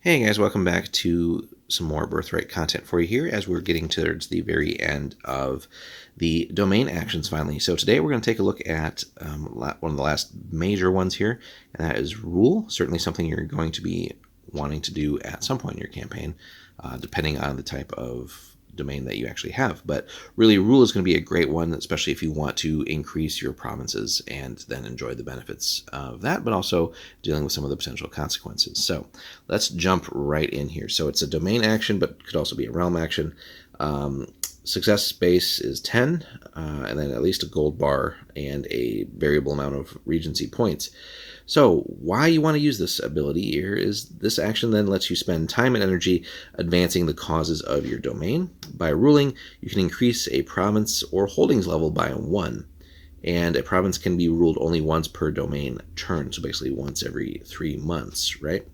Hey guys, welcome back to some more Birthright content for you here as we're getting towards the very end of the domain actions finally. So today we're going to take a look at one of the last major ones here, and that is rule. Certainly something you're going to be wanting to do at some point in your campaign, depending on the type of domain that you actually have. But really, rule is going to be a great one, especially if you want to increase your provinces and then enjoy the benefits of that, but also dealing with some of the potential consequences. So let's jump right in here. So it's a domain action, but could also be a realm action. Success base is 10, and then at least a gold bar and a variable amount of regency points. So why you want to use this ability here is this action then lets you spend time and energy advancing the causes of your domain. By ruling, you can increase a province or holdings level by 1. And a province can be ruled only once per domain turn, so basically once every 3 months, right?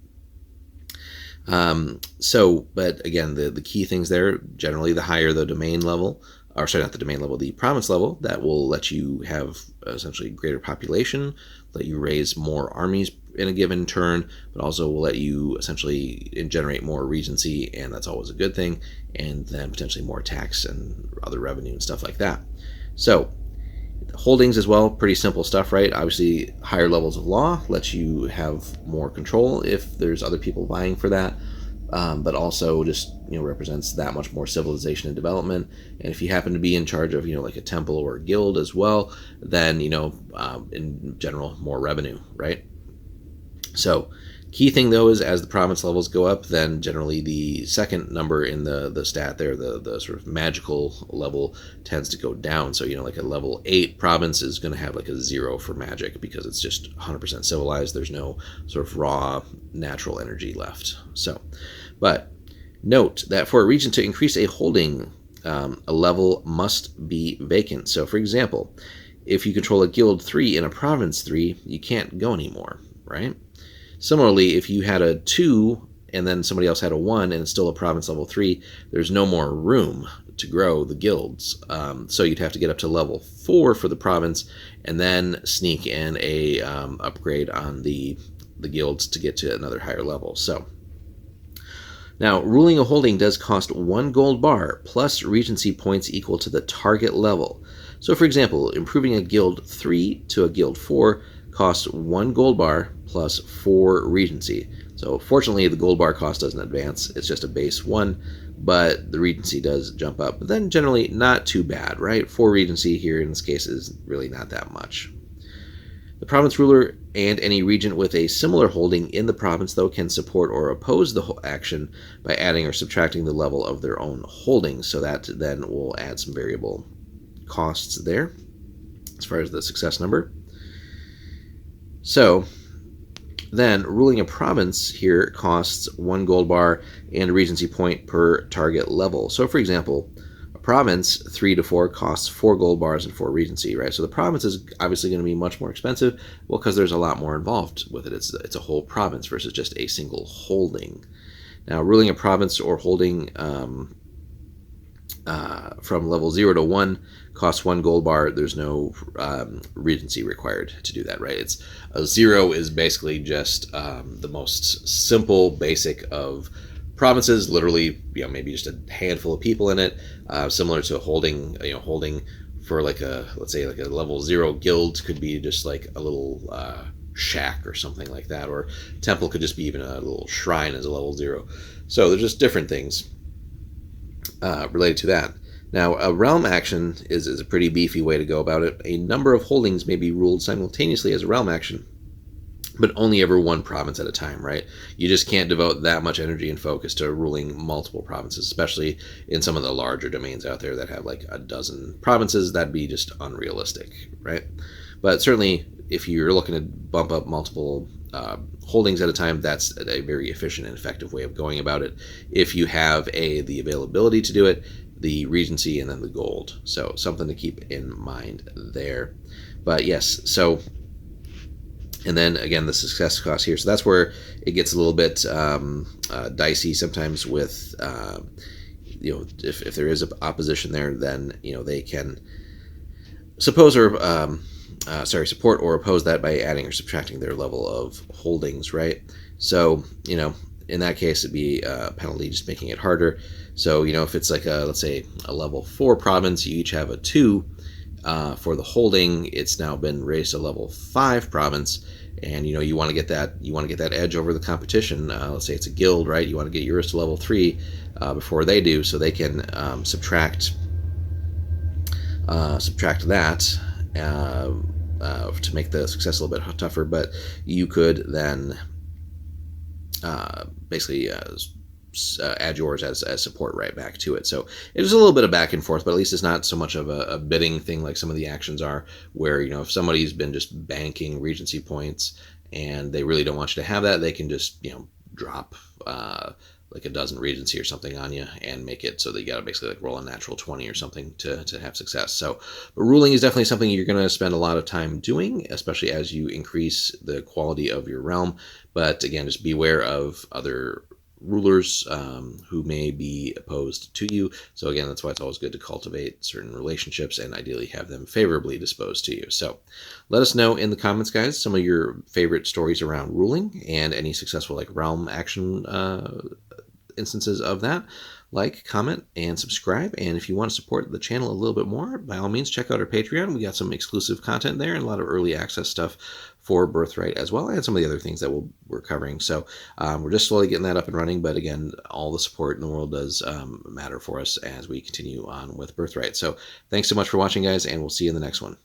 But again, the key things there, generally the higher the domain level, or sorry, not the domain level, the province level, that will let you have essentially greater population, let you raise more armies in a given turn, but also will let you essentially generate more regency, and that's always a good thing, and then potentially more tax and other revenue and stuff like that. So holdings as well, pretty simple stuff, right? Obviously, higher levels of law lets you have more control if there's other people vying for that, but also just represents that much more civilization and development. And if you happen to be in charge of like a temple or a guild as well, then in general more revenue, right? So key thing though is as the province levels go up, then generally the second number in the stat there, the sort of magical level, tends to go down. So like a level 8 province is going to have like a 0 for magic because it's just 100% civilized. There's no sort of raw natural energy left. So, but note that for a region to increase a holding, a level must be vacant. So for example, if you control a guild 3 in a province 3, you can't go anymore, right? Similarly, if you had a 2 and then somebody else had a 1 and it's still a province level 3, there's no more room to grow the guilds. So you'd have to get up to level 4 for the province and then sneak in a upgrade on the guilds to get to another higher level. So now, ruling a holding does cost 1 gold bar plus regency points equal to the target level. So for example, improving a guild 3 to a guild 4 costs 1 gold bar plus 4 regency. So fortunately, the gold bar cost doesn't advance. It's just a base 1, but the regency does jump up. But then generally not too bad, right? 4 regency here in this case is really not that much. The province ruler and any regent with a similar holding in the province, though, can support or oppose the action by adding or subtracting the level of their own holdings. So that then will add some variable costs there as far as the success number. So then ruling a province here costs 1 gold bar and a regency point per target level. So for example, a province 3 to 4 costs 4 gold bars and 4 regency, right? So the province is obviously going to be much more expensive, well, because there's a lot more involved with it. It's a whole province versus just a single holding. Now, ruling a province or holding from level 0 to 1 costs 1 gold bar. There's no regency required to do that, right? It's a 0 is basically just the most simple basic of provinces, literally maybe just a handful of people in it, similar to holding for like let's say like a level 0 guild could be just like a little shack or something like that, or temple could just be even a little shrine as a level 0. So there's just different things related to that. Now, a realm action is a pretty beefy way to go about it. A number of holdings may be ruled simultaneously as a realm action, but only ever one province at a time, right? You just can't devote that much energy and focus to ruling multiple provinces, especially in some of the larger domains out there that have like a dozen provinces. That'd be just unrealistic, right? But certainly, if you're looking to bump up multiple holdings at a time, that's a very efficient and effective way of going about it. If you have the availability to do it, the regency, and then the gold. So something to keep in mind there. But yes, so, and then again, the success cost here. So that's where it gets a little bit dicey sometimes with, if there is opposition there, then, they can support or oppose that by adding or subtracting their level of holdings, right? So, in that case, it'd be a penalty, just making it harder. So, if it's like let's say a level 4 province, you each have a 2 for the holding. It's now been raised to level 5 province, and you want to get that edge over the competition. Let's say it's a guild, right? You want to get yours to level 3 before they do, so they can subtract that. To make the success a little bit tougher, but you could then basically add yours as support right back to it. So it's a little bit of back and forth, but at least it's not so much of a bidding thing like some of the actions are, where if somebody's been just banking Regency points and they really don't want you to have that, they can just drop like a dozen Regency or something on you and make it so that you got to basically like roll a natural 20 or something to have success. So, but ruling is definitely something you're going to spend a lot of time doing, especially as you increase the quality of your realm. But again, just beware of other rulers who may be opposed to you. So again, that's why it's always good to cultivate certain relationships and ideally have them favorably disposed to you. So let us know in the comments, guys, some of your favorite stories around ruling and any successful like realm action instances of that. Like, comment, and subscribe. And if you want to support the channel a little bit more, by all means, check out our Patreon. We got some exclusive content there and a lot of early access stuff for Birthright as well, and some of the other things that we're covering. So we're just slowly getting that up and running, but again, all the support in the world does matter for us as we continue on with Birthright. So thanks so much for watching, guys, and we'll see you in the next one.